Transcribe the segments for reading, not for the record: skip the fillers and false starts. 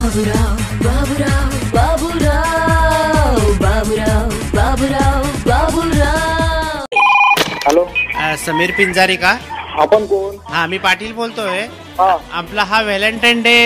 Baburao Baburao Baburao Baburao Baburao Baburao. Hello, Sameer Pinjari का? आपण कोण? हा, मी पाटील बोलतोय. हा, आपला हा व्हॅलेंटाईन डे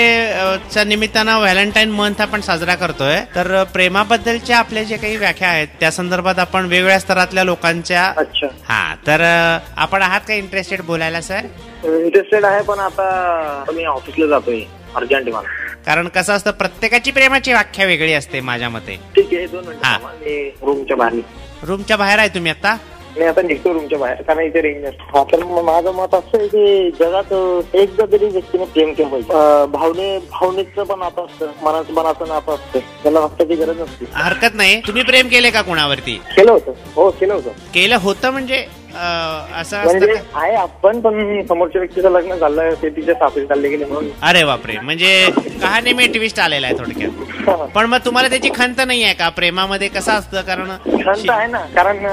च्या निमित्तानं व्हॅलेंटाईन मंथ आपण साजरा करतोय. तर प्रेमाबद्दलच्या आपल्या जे काही व्याख्या आहेत त्या संदर्भात आपण वेगवेगळ्या स्तरातल्या लोकांच्या. अच्छा. हा, तर आपण आहात का इंटरेस्टेड बोलायला सर? इंटरेस्टेड आहे, पण आता मी ऑफिसला जातोय, अर्जंट मला. कारण कसं असतं, प्रत्येकाची प्रेमाची व्याख्या वेगळी असते माझ्या मते. ठीक आहे, 2 मिनिटं हा. थांबा, मी रूमच्या बाहेर निघतो. रूमच्या बाहेर आहे तुम्ही आता? मी आता निघतो रूमच्या बाहेर, कारण इथे रेंज नसते. हा, तर माझं मत असं आहे की जगात एकदा तरी व्यक्तीने प्रेम केलं पाहिजे. भावनेचं पण नातं असतं, मनाचं पण असं नातं असतं, त्याला हक्काची गरज नसते. हरकत नाही. तुम्ही प्रेम केले का कोणावरती? केलं होतं. हो, केलं होतं. केलं होतं म्हणजे असं असतं म्हणजे का? आहे आपण, पण समोरच्या व्यक्तीचं लग्न झालं, ते तिच्या सासरी चालले गेले म्हणून. अरे बापरे, म्हणजे कहाणी में ट्विस्ट आलेला आहे थोडक्यात. पण मग तुम्हाला त्याची खंत नाही आहे का प्रेमामध्ये? कसं असतं, कारण खंत आहे ना, कारण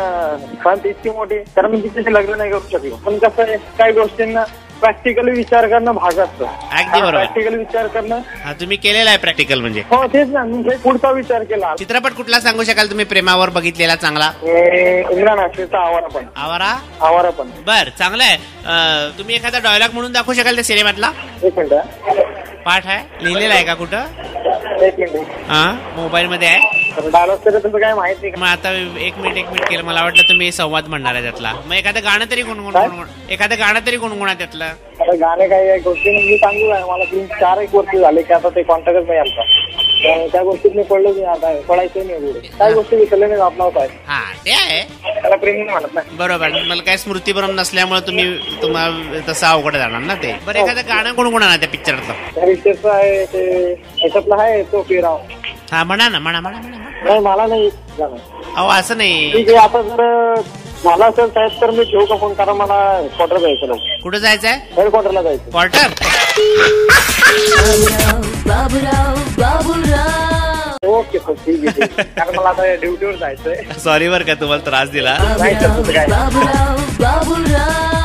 खंत इतकी मोठी, कारण मी तिच्याशी लग्न नाही करू शकलो. पण कसं आहे, काही गोष्टींना प्रॅक्टिकली विचार करणं भाग असतं. अगदी बरोबर. प्रॅक्टिकली विचार करणं. हा, तुम्ही केलेला आहे प्रॅक्टिकल म्हणजे. हो, तेच ना, मी पुढचा विचार केला. चित्रपट कुठला सांगू शकाल तुम्ही प्रेमावर बघितलेला चांगला? इम्रान हाशमीचा आवारा पण. आवारा पण. बर, चांगलं आहे. तुम्ही एखादा डायलॉग म्हणून दाखवू शकाल त्या सिनेमातला? 1 मिनिट. पाठ आहे, लिहिलेला आहे का कुठं? 1 मिनिट. हा, मोबाईल मध्ये आहे. डायलॉग तरी तसं काय माहिती मग आता 1 मिनिट केलं, मला वाटलं तुम्ही संवाद म्हणणार आहे त्यातला. मग एखादं गाणं तरी गुणगुणा त्यातलं. आता गाणे काही गोष्टी मी सांगू काय, मला 3-4 वर्ष झाले की आता ते कॉन्टॅक्टच नाही आमचा. त्या गोष्टीत मी पडलो की आता पडायचं नाही पुढे. काही गोष्टी विसरले नाही आपला होत आहे. हा, ते आहे. त्याला प्रेम नाही म्हणत नाही. बरोबर. मला काय स्मृतीभ्रम नसल्यामुळे तुम्हाला तसं अवघड जाणार ना ते. बरं, एखादं गाणं गुणगुणा ना त्या पिक्चरचं. त्या पिक्चरचं आहे ते, याच्यातलं आहे तो फिराव. हा, म्हणा ना, म्हणा. नाही, मला नाही जाणं. अहो, असं नाही. ठीक आहे, आता जर मला असेल साहेब तर मी ठेवू का फोन, कारण मला क्वार्टर जायचं. कुठं जायचंय? हेडक्वार्टरला जायचं. Quarter? Baburao Baburao. Okay sir, ठीक आहे. कारण मला आता ड्युटीवर जायचंय. सॉरी बरं का तुम्हाला त्रास दिला. नाही सर, तसं काय. बाबूराव बाबूराव.